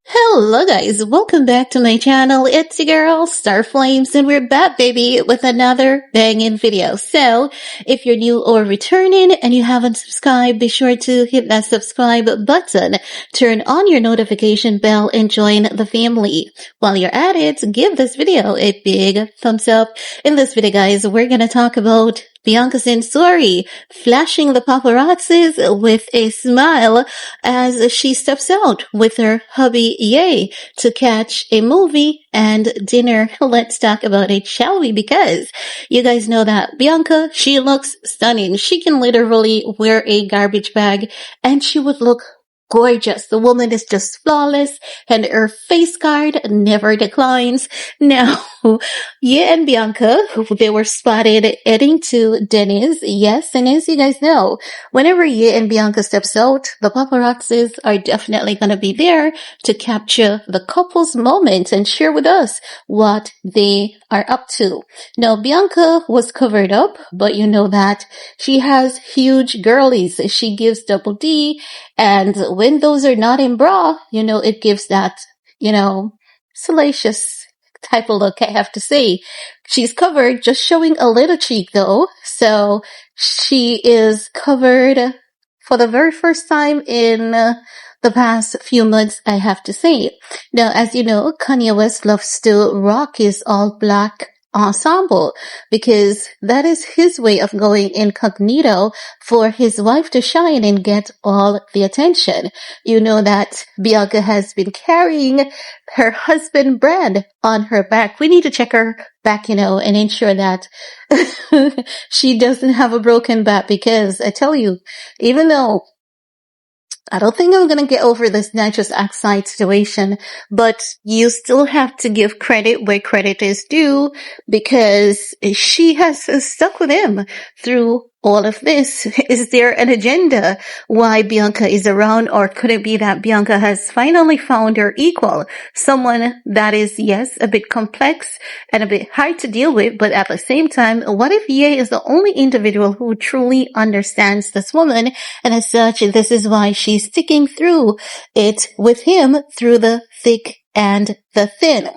Hello guys, welcome back to my channel. It's your girl, Star Flames, and we're back baby with another banging video. So, if you're new or returning and you haven't subscribed, be sure to hit that subscribe button, turn on your notification bell, and join the family. While you're at it, give this video a big thumbs up. In this video guys, we're gonna talk about Bianca Censori flashing the paparazzis with a smile as she steps out with her hubby Ye to catch a movie and dinner. Let's talk about it, shall we? Because you guys know that Bianca, she looks stunning. She can literally wear a garbage bag and she would look gorgeous. The woman is just flawless and her face card never declines. Now, Ye and Bianca, they were spotted heading to Denny's. Yes, and as you guys know, whenever Ye and Bianca steps out, the paparazzis are definitely going to be there to capture the couple's moment and share with us what they are up to. Now, Bianca was covered up, but you know that she has huge girlies. She gives double D, and when those are not in bra, it gives that, salacious type of look, I have to say. She's covered, just showing a little cheek though. So she is covered for the very first time in the past few months, I have to say. Now, as you know, Kanye West loves to rock his all black ensemble because that is his way of going incognito for his wife to shine and get all the attention. You know that Bianca has been carrying her husband brand on her back. We need to check her back, and ensure that she doesn't have a broken back, because I tell you, even though I don't think I'm going to get over this nitrous oxide situation, but you still have to give credit where credit is due, because she has stuck with him through all of this. Is there an agenda why Bianca is around, or could it be that Bianca has finally found her equal? Someone that is, yes, a bit complex and a bit hard to deal with, but at the same time, what if Ye is the only individual who truly understands this woman, and as such, this is why she's sticking through it with him through the thick and the thin.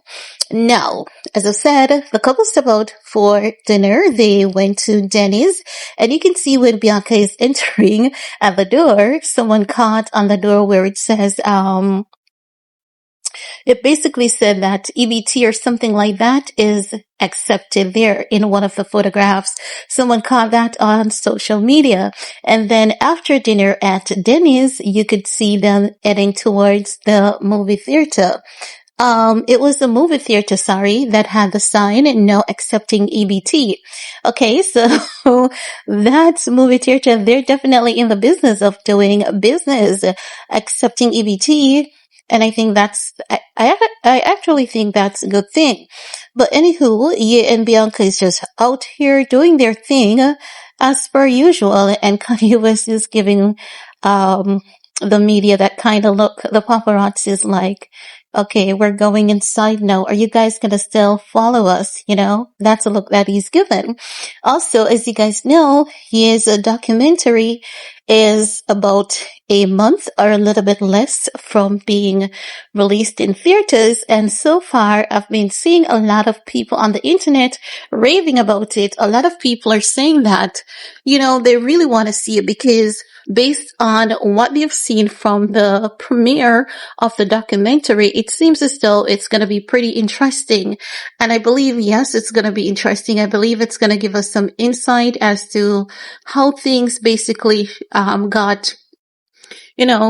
Now, as I said, the couple stepped out for dinner. They went to Denny's, and you can see when Bianca is entering at the door, someone caught on the door where it says, it basically said that EBT or something like that is accepted there in one of the photographs. Someone caught that on social media. And then after dinner at Denny's, you could see them heading towards the movie theater. It was the movie theater, that had the sign, no accepting EBT. Okay, so that movie theater, they're definitely in the business of doing business, accepting EBT. And I think I actually think that's a good thing. But anywho, Ye and Bianca is just out here doing their thing, as per usual, and Kanye West is giving, the media that kind of look. The paparazzi is like, okay, we're going inside now. Are you guys gonna still follow us? That's a look that he's given. Also, as you guys know, his documentary is about a month or a little bit less from being released in theaters. And so far, I've been seeing a lot of people on the internet raving about it. A lot of people are saying that, they really want to see it, because based on what they've seen from the premiere of the documentary, it seems as though it's going to be pretty interesting. And I believe, yes, it's going to be interesting. I believe it's going to give us some insight as to how things basically got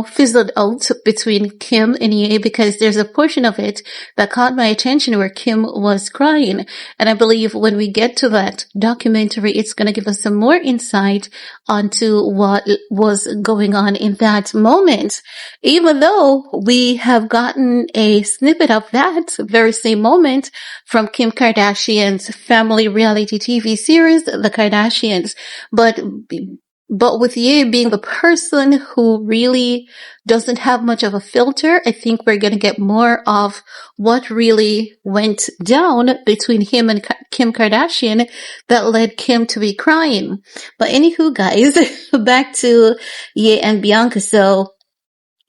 fizzled out between Kim and Ye, because there's a portion of it that caught my attention where Kim was crying. And I believe when we get to that documentary, it's going to give us some more insight onto what was going on in that moment. Even though we have gotten a snippet of that very same moment from Kim Kardashian's family reality TV series, The Kardashians. But with Ye being the person who really doesn't have much of a filter, I think we're going to get more of what really went down between him and Kim Kardashian that led Kim to be crying. But anywho, guys, back to Ye and Bianca. So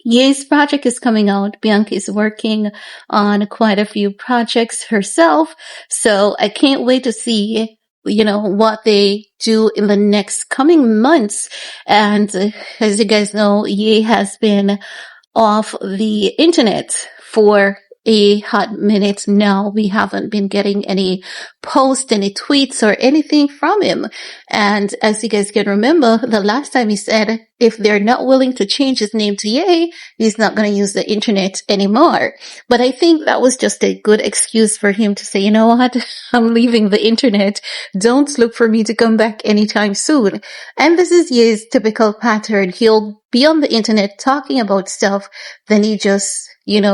Ye's project is coming out. Bianca is working on quite a few projects herself. So I can't wait to see, what they do in the next coming months. And as you guys know, Ye has been off the internet for a hot minute now. We haven't been getting any posts, any tweets or anything from him. And as you guys can remember, the last time he said if they're not willing to change his name to Ye, he's not going to use the internet anymore. But I think that was just a good excuse for him to say, you know what, I'm leaving the internet. Don't look for me to come back anytime soon. And this is Ye's typical pattern. He'll be on the internet talking about stuff, then he just,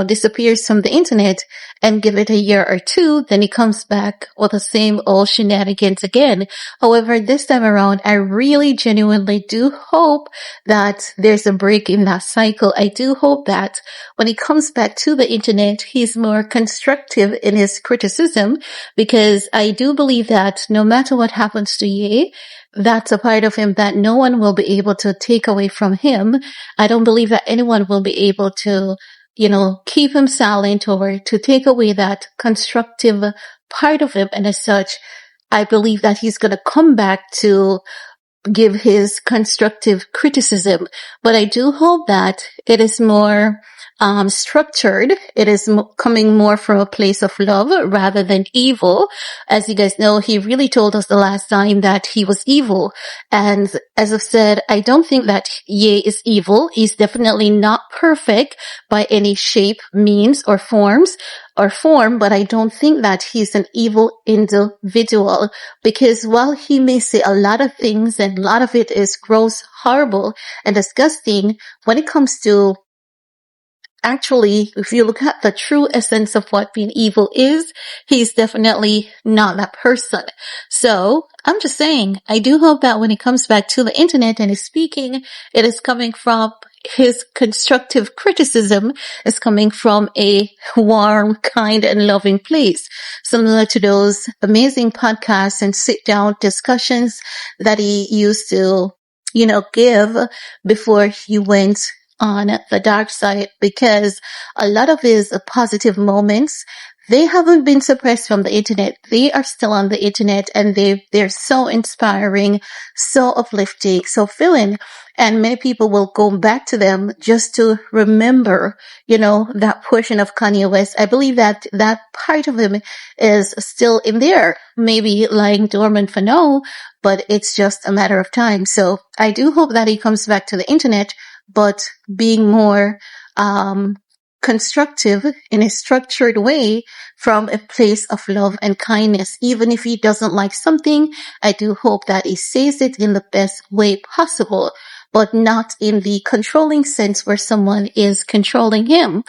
disappears from the internet and give it a year or two, then he comes back with the same old shenanigans again. However, this time around, I really genuinely do hope that there's a break in that cycle. I do hope that when he comes back to the internet, he's more constructive in his criticism, because I do believe that no matter what happens to Ye, that's a part of him that no one will be able to take away from him. I don't believe that anyone will be able to, keep him silent or to take away that constructive part of him. And as such, I believe that he's going to come back to give his constructive criticism. But I do hope that it is more structured. It is coming more from a place of love rather than evil. As you guys know, he really told us the last time that he was evil. And as I've said, I don't think that Ye is evil. He's definitely not perfect by any shape, means, or form, but I don't think that he's an evil individual, because while he may say a lot of things and a lot of it is gross, horrible, and disgusting, when it comes to actually, if you look at the true essence of what being evil is, he's definitely not that person. So I'm just saying, I do hope that when he comes back to the internet and is speaking, it is coming from his constructive criticism is coming from a warm, kind, and loving place, similar to those amazing podcasts and sit-down discussions that he used to, give before he went on the dark side, because a lot of his positive moments, they haven't been suppressed from the internet. They are still on the internet, and they're so inspiring, so uplifting, so filling. And many people will go back to them just to remember, that portion of Kanye West. I believe that that part of him is still in there, maybe lying dormant for now, but it's just a matter of time. So I do hope that he comes back to the internet, but being more constructive in a structured way from a place of love and kindness. Even if he doesn't like something, I do hope that he says it in the best way possible, but not in the controlling sense where someone is controlling him.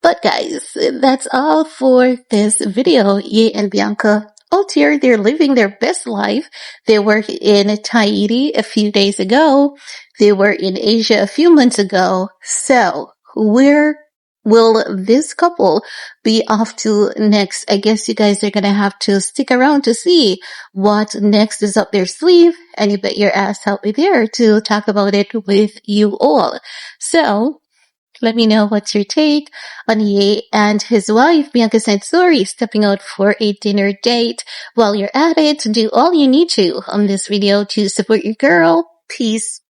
But guys, that's all for this video. Ye and Bianca out here, they're living their best life. They were in Tahiti a few days ago. They were in Asia a few months ago. So where will this couple be off to next? I guess you guys are going to have to stick around to see what next is up their sleeve. And you bet your ass I'll be there to talk about it with you all. So let me know what's your take on Ye and his wife, Bianca Censori, stepping out for a dinner date. While you're at it, do all you need to on this video to support your girl. Peace.